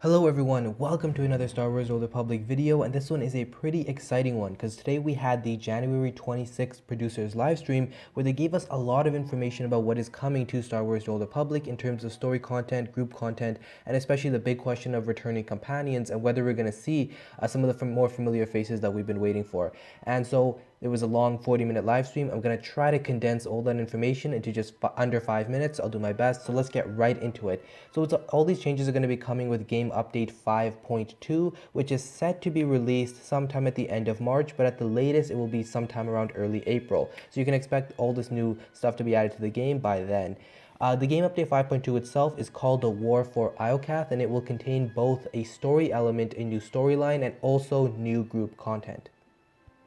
Hello everyone, welcome to another Star Wars Old Republic video, and this one is a pretty exciting one because today we had the January 26th producers live stream where they gave us a lot of information about what is coming to Star Wars Old Republic in terms of story content, group content, and especially the big question of returning companions and whether we're going to see some of the more familiar faces that we've been waiting for. And so it was a long 40-minute live stream. I'm going to try to condense all that information into just under 5 minutes. I'll do my best. So let's get right into it. So all these changes are going to be coming with Game Update 5.2, which is set to be released sometime at the end of March, but at the latest, it will be sometime around early April. So you can expect all this new stuff to be added to the game by then. The Game Update 5.2 itself is called The War for Iokath, and it will contain both a story element, a new storyline, and also new group content.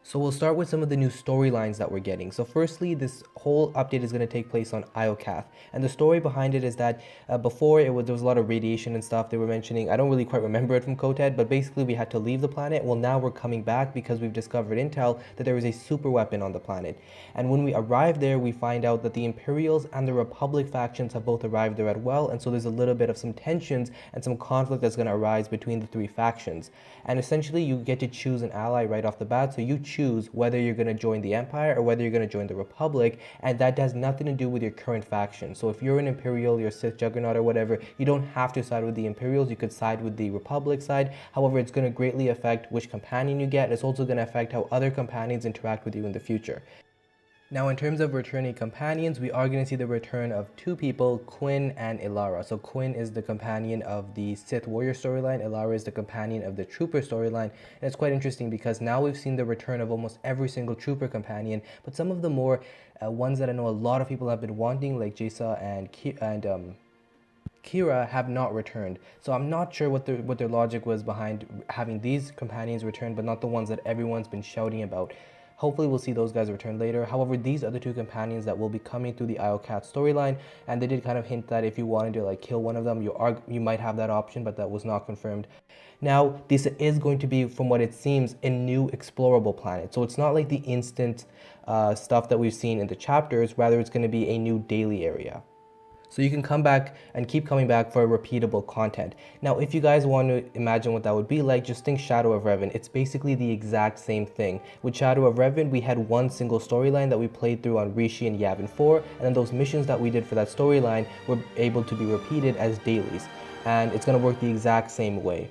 So we'll start with some of the new storylines that we're getting. So firstly, this whole update is going to take place on Iokath. And the story behind it is that before there was a lot of radiation and stuff they were mentioning. I don't really quite remember it from Koted, but basically we had to leave the planet. Well, now we're coming back because we've discovered intel that there is a super weapon on the planet. And when we arrive there, we find out that the Imperials and the Republic factions have both arrived there as well. And so there's a little bit of some tensions and some conflict that's going to arise between the three factions. And essentially you get to choose an ally right off the bat. So you choose whether you're going to join the Empire or whether you're going to join the Republic, and that has nothing to do with your current faction. So if you're an Imperial, you're Sith Juggernaut or whatever, you don't have to side with the Imperials. You could side with the Republic side. However, it's going to greatly affect which companion you get. It's also going to affect how other companions interact with you in the future. Now, in terms of returning companions, we are going to see the return of two people, Quinn and Ilara. So Quinn is the companion of the Sith Warrior storyline. Ilara is the companion of the Trooper storyline. And it's quite interesting because now we've seen the return of almost every single Trooper companion, but some of the more ones that I know a lot of people have been wanting, like Jaisa and Kira, have not returned. So I'm not sure what their logic was behind having these companions return, but not the ones that everyone's been shouting about. Hopefully we'll see those guys return later. However, these are the two companions that will be coming through the Iokath storyline, and they did kind of hint that if you wanted to like kill one of them, you might have that option, but that was not confirmed. Now, this is going to be, from what it seems, a new explorable planet. So it's not like the instant stuff that we've seen in the chapters. Rather, it's going to be a new daily area. So you can come back and keep coming back for repeatable content. Now, if you guys want to imagine what that would be like, just think Shadow of Revan. It's basically the exact same thing. With Shadow of Revan, we had one single storyline that we played through on Rishi and Yavin 4, and then those missions that we did for that storyline were able to be repeated as dailies. And it's going to work the exact same way.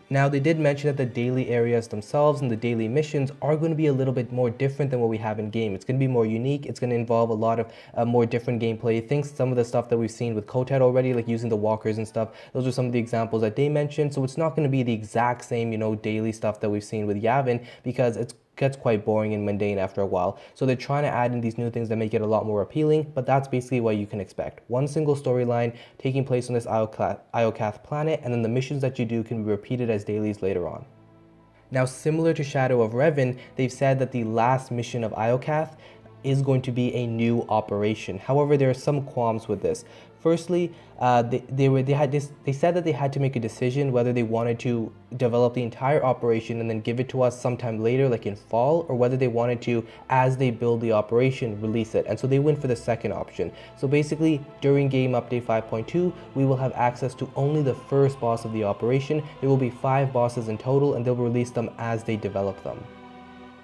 Now, they did mention that the daily areas themselves and the daily missions are going to be a little bit more different than what we have in game. It's going to be more unique. It's going to involve a lot of more different gameplay things. Some of the stuff that we've seen with Kotet already, like using the walkers and stuff, those are some of the examples that they mentioned. So it's not going to be the exact same, daily stuff that we've seen with Yavin, because it gets quite boring and mundane after a while. So they're trying to add in these new things that make it a lot more appealing, but that's basically what you can expect. One single storyline taking place on this Iokath planet, and then the missions that you do can be repeated as dailies later on. Now, similar to Shadow of Revan, they've said that the last mission of Iokath is going to be a new operation. However, there are some qualms with this. Firstly, they said that they had to make a decision whether they wanted to develop the entire operation and then give it to us sometime later, like in fall, or whether they wanted to, as they build the operation, release it. And so they went for the second option. So basically, during Game Update 5.2, we will have access to only the first boss of the operation. There will be 5 bosses in total, and they'll release them as they develop them.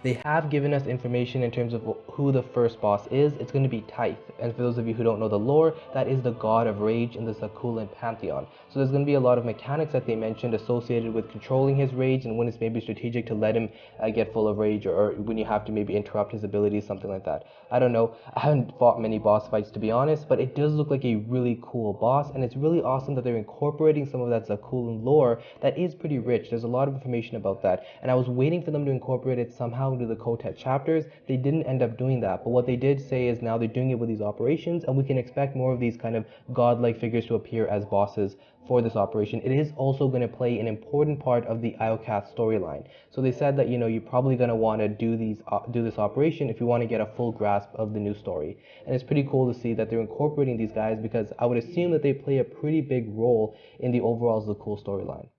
They have given us information in terms of who the first boss is. It's going to be Tyth. And for those of you who don't know the lore, that is the god of rage in the Zakulan pantheon. So there's going to be a lot of mechanics that they mentioned associated with controlling his rage, and when it's maybe strategic to let him get full of rage, or when you have to maybe interrupt his abilities, something like that. I don't know. I haven't fought many boss fights, to be honest, but it does look like a really cool boss, and it's really awesome that they're incorporating some of that Zakulan lore that is pretty rich. There's a lot of information about that, and I was waiting for them to incorporate it somehow into the Kotet chapters. They didn't end up doing that, but what they did say is now they're doing it with these operations, and we can expect more of these kind of godlike figures to appear as bosses for this operation. It is also going to play an important part of the Iokath storyline. So they said that you're probably going to want to do this operation if you want to get a full grasp of the new story. And it's pretty cool to see that they're incorporating these guys, because I would assume that they play a pretty big role in the overall Zakuul storyline.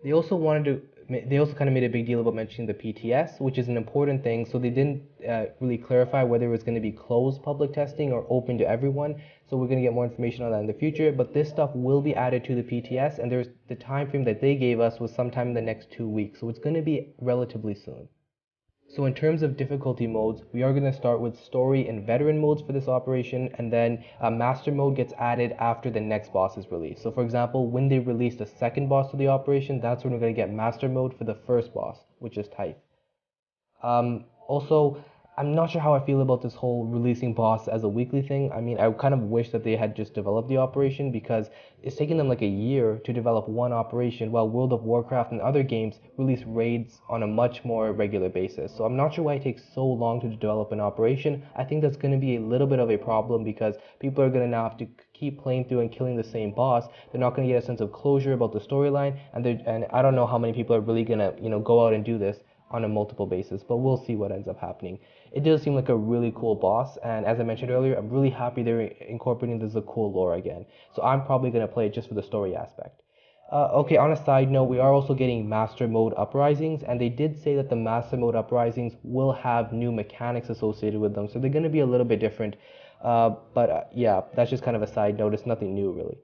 They also they also kind of made a big deal about mentioning the PTS, which is an important thing. So they didn't really clarify whether it was going to be closed public testing or open to everyone. So we're going to get more information on that in the future. But this stuff will be added to the PTS, and there's the time frame that they gave us was sometime in the next 2 weeks. So it's going to be relatively soon. So in terms of difficulty modes, we are going to start with story and veteran modes for this operation, and then master mode gets added after the next boss is released. So for example, when they release the second boss to the operation, that's when we're going to get master mode for the first boss, which is Typh. Also, I'm not sure how I feel about this whole releasing boss as a weekly thing. I mean, I kind of wish that they had just developed the operation because it's taken them like a year to develop one operation, while World of Warcraft and other games release raids on a much more regular basis. So I'm not sure why it takes so long to develop an operation. I think that's going to be a little bit of a problem because people are going to now have to keep playing through and killing the same boss. They're not going to get a sense of closure about the storyline, and I don't know how many people are really going to go out and do this on a multiple basis, but we'll see what ends up happening. It does seem like a really cool boss, and as I mentioned earlier, I'm really happy they're incorporating the Zakul lore again. So I'm probably going to play it just for the story aspect. Okay, on a side note, we are also getting Master Mode Uprisings, and they did say that the Master Mode Uprisings will have new mechanics associated with them, so they're going to be a little bit different. But yeah, that's just kind of a side note. It's nothing new, really.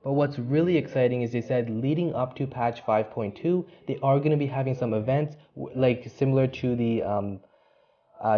But what's really exciting is they said leading up to patch 5.2, they are going to be having some events like similar to the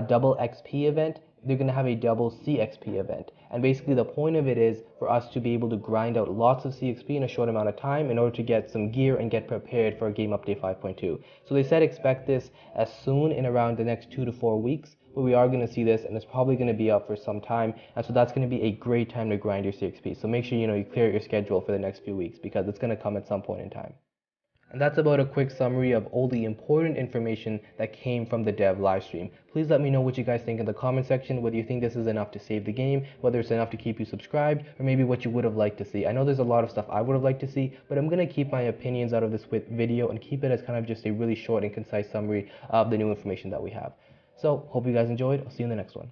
double XP event. They're going to have a double CXP event. And basically, the point of it is for us to be able to grind out lots of CXP in a short amount of time in order to get some gear and get prepared for Game Update 5.2. So they said expect this as soon in around the next 2 to 4 weeks. But we are going to see this, and it's probably going to be up for some time, and so that's going to be a great time to grind your CXP. So make sure you clear your schedule for the next few weeks because it's going to come at some point in time. And that's about a quick summary of all the important information that came from the dev livestream. Please let me know what you guys think in the comment section, whether you think this is enough to save the game, whether it's enough to keep you subscribed, or maybe what you would have liked to see. I know there's a lot of stuff I would have liked to see, but I'm going to keep my opinions out of this video and keep it as kind of just a really short and concise summary of the new information that we have. So, hope you guys enjoyed. I'll see you in the next one.